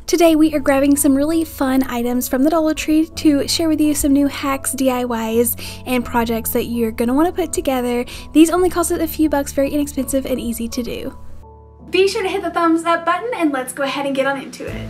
Today we are grabbing some really fun items from the Dollar Tree to share with you some new hacks, DIYs, and projects that you're going to want to put together. These only cost a few bucks, very inexpensive and easy to do. Be sure to hit the thumbs up button and let's go ahead and get on into it.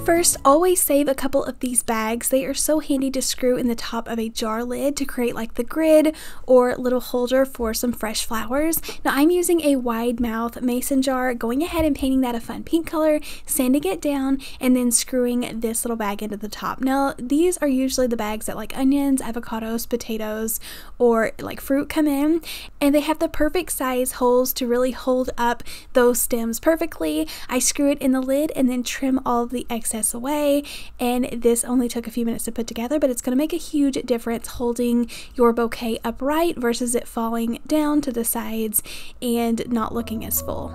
First, always save a couple of these bags. They are so handy to screw in the top of a jar lid to create like the grid or little holder for some fresh flowers. Now I'm using a wide mouth mason jar, going ahead and painting that a fun pink color, sanding it down, and then screwing this little bag into the top. Now these are usually the bags that like onions, avocados, potatoes, or like fruit come in, and they have the perfect size holes to really hold up those stems perfectly. I screw it in the lid and then trim all of the excess away, and this only took a few minutes to put together, but it's going to make a huge difference holding your bouquet upright versus it falling down to the sides and not looking as full.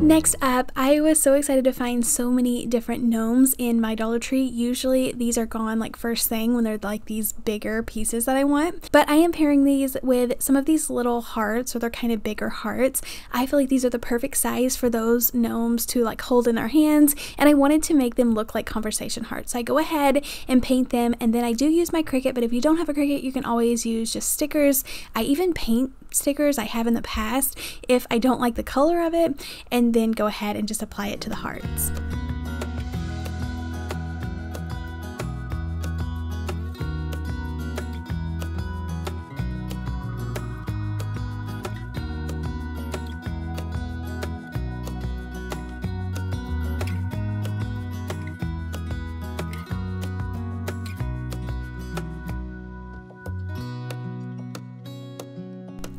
Next up, I was so excited to find so many different gnomes in my Dollar Tree. Usually these are gone like first thing when they're like these bigger pieces that I want, but I am pairing these with some of these little hearts, or they're kind of bigger hearts. I feel like these are the perfect size for those gnomes to like hold in our hands, and I wanted to make them look like conversation hearts. So I go ahead and paint them, and then I do use my Cricut, but if you don't have a Cricut, you can always use just stickers. I even paint stickers, I have in the past, if I don't like the color of it, and then go ahead and just apply it to the hearts.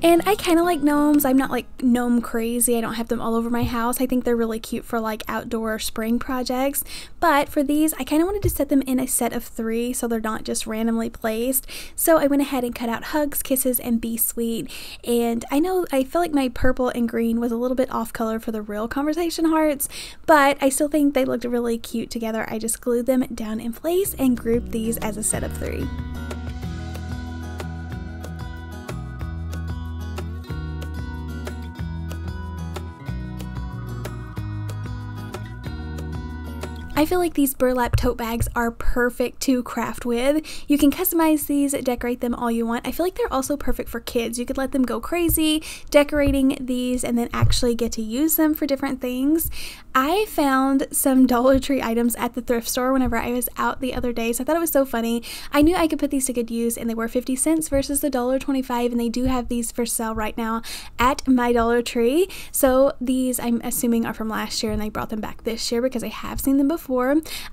And I kind of like gnomes. I'm not like gnome crazy. I don't have them all over my house. I think they're really cute for like outdoor spring projects. But for these, I kind of wanted to set them in a set of 3 so they're not just randomly placed. So I went ahead and cut out hugs, kisses, and be sweet. And I feel like my purple and green was a little bit off color for the real conversation hearts, but I still think they looked really cute together. I just glued them down in place and grouped these as a set of 3. I feel like these burlap tote bags are perfect to craft with. You can customize these, decorate them all you want. I feel like they're also perfect for kids. You could let them go crazy decorating these and then actually get to use them for different things. I found some Dollar Tree items at the thrift store whenever I was out the other day, so I thought it was so funny. I knew I could put these to good use, and they were 50 cents versus the $1.25, and they do have these for sale right now at my Dollar Tree. So these, I'm assuming, are from last year, and they brought them back this year because I have seen them before.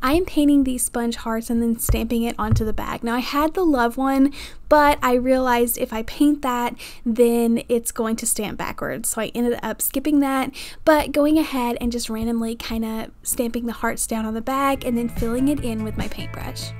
I am painting these sponge hearts and then stamping it onto the bag. Now I had the love one, but I realized if I paint that, then it's going to stamp backwards. So I ended up skipping that, but going ahead and just randomly kind of stamping the hearts down on the bag and then filling it in with my paintbrush.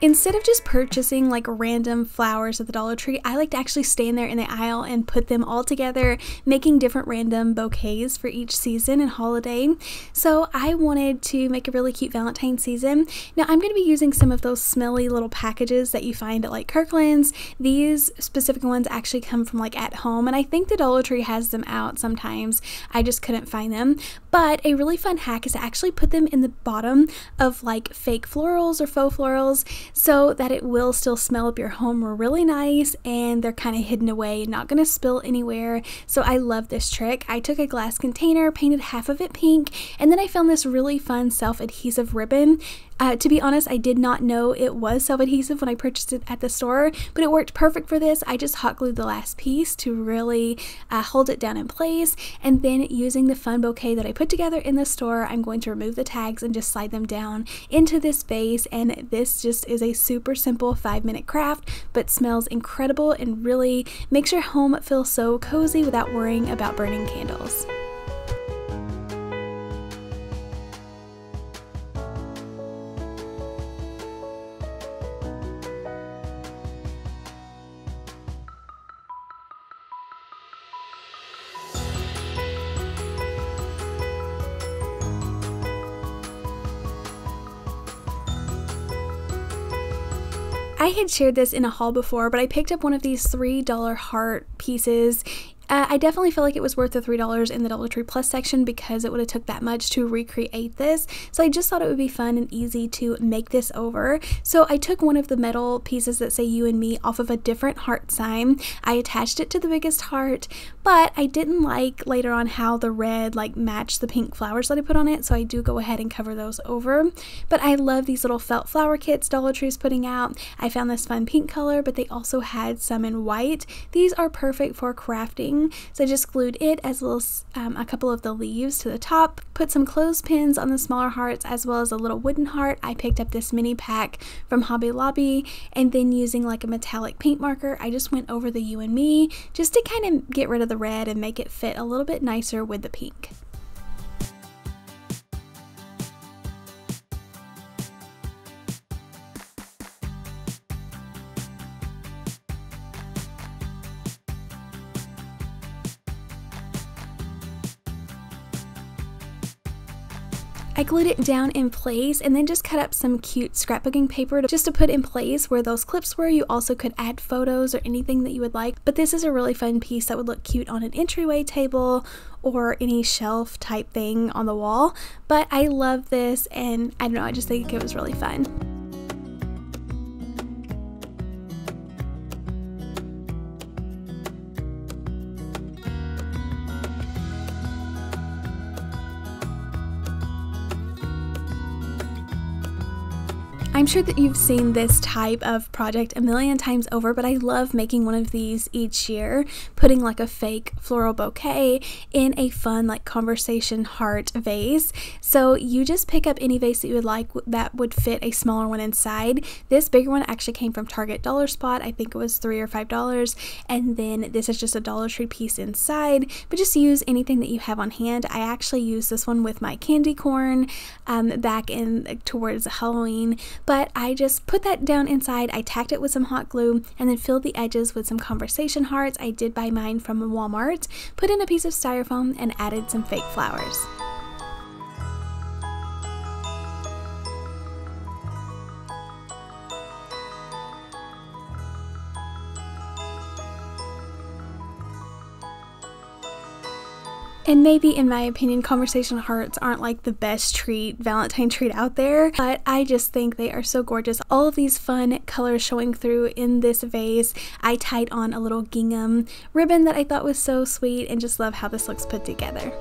Instead of just purchasing like random flowers at the Dollar Tree, I like to actually stand there in the aisle and put them all together, making different random bouquets for each season and holiday. So I wanted to make a really cute Valentine season. Now I'm going to be using some of those smelly little packages that you find at like Kirkland's. These specific ones actually come from like At Home, and I think the Dollar Tree has them out sometimes. I just couldn't find them. But a really fun hack is to actually put them in the bottom of like fake florals or faux florals, so that it will still smell up your home really nice, and they're kind of hidden away, not going to spill anywhere. So I love this trick. I took a glass container, painted half of it pink, and then I found this really fun self-adhesive ribbon. To be honest, I did not know it was self-adhesive when I purchased it at the store, but it worked perfect for this. I just hot glued the last piece to really hold it down in place, and then using the fun bouquet that I put together in the store, I'm going to remove the tags and just slide them down into this vase, and this just is a super simple 5-minute craft, but smells incredible and really makes your home feel so cozy without worrying about burning candles. I had shared this in a haul before, but I picked up one of these $3 heart pieces. I definitely feel like it was worth the $3 in the Dollar Tree Plus section because it would have took that much to recreate this. So I just thought it would be fun and easy to make this over. So I took one of the metal pieces that say you and me off of a different heart sign. I attached it to the biggest heart, but I didn't like later on how the red like matched the pink flowers that I put on it. So I do go ahead and cover those over. But I love these little felt flower kits Dollar Tree is putting out. I found this fun pink color, but they also had some in white. These are perfect for crafting. So I just glued it as well as a couple of the leaves to the top, put some clothespins on the smaller hearts as well as a little wooden heart. I picked up this mini pack from Hobby Lobby, and then using like a metallic paint marker, I just went over the you and me just to kind of get rid of the red and make it fit a little bit nicer with the pink. I glued it down in place and then just cut up some cute scrapbooking paper just to put in place where those clips were. You also could add photos or anything that you would like, but this is a really fun piece that would look cute on an entryway table or any shelf type thing on the wall. But I love this, and I don't know, I just think it was really fun. I'm sure that you've seen this type of project a million times over, but I love making one of these each year, putting like a fake floral bouquet in a fun like conversation heart vase. So you just pick up any vase that you would like that would fit a smaller one inside. This bigger one actually came from Target Dollar Spot. I think it was $3 or $5, and then this is just a Dollar Tree piece inside, but just use anything that you have on hand. I actually used this one with my candy corn back in towards Halloween, but I just put that down inside. I tacked it with some hot glue and then filled the edges with some conversation hearts. I did buy mine from Walmart, put in a piece of styrofoam, and added some fake flowers. And maybe, in my opinion, conversation hearts aren't like the best Valentine treat out there, but I just think they are so gorgeous. All of these fun colors showing through in this vase. I tied on a little gingham ribbon that I thought was so sweet, and just love how this looks put together.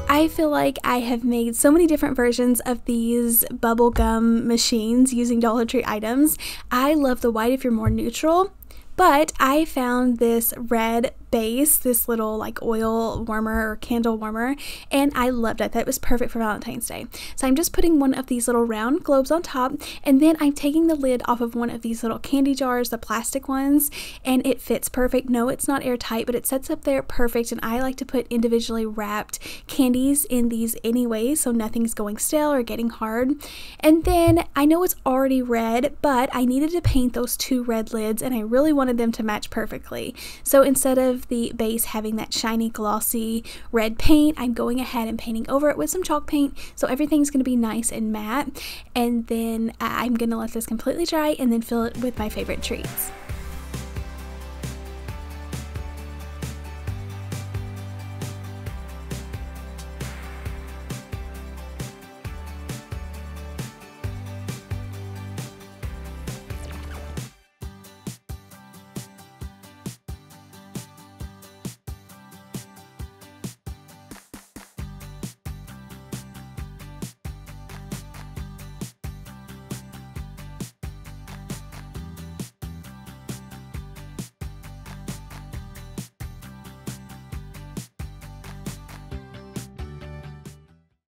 I feel like I have made so many different versions of these bubblegum machines using Dollar Tree items. I love the white if you're more neutral, but I found this red base, this little like oil warmer or candle warmer, and I loved it. That was perfect for Valentine's Day. So I'm just putting one of these little round globes on top, and then I'm taking the lid off of one of these little candy jars, the plastic ones, and it fits perfect. No, it's not airtight, but it sets up there perfect, and I like to put individually wrapped candies in these anyway, so nothing's going stale or getting hard. And then I know it's already red, but I needed to paint those two red lids, and I really wanted them to match perfectly. So instead of the base having that shiny glossy red paint, I'm going ahead and painting over it with some chalk paint, so everything's going to be nice and matte. And then I'm going to let this completely dry and then fill it with my favorite treats.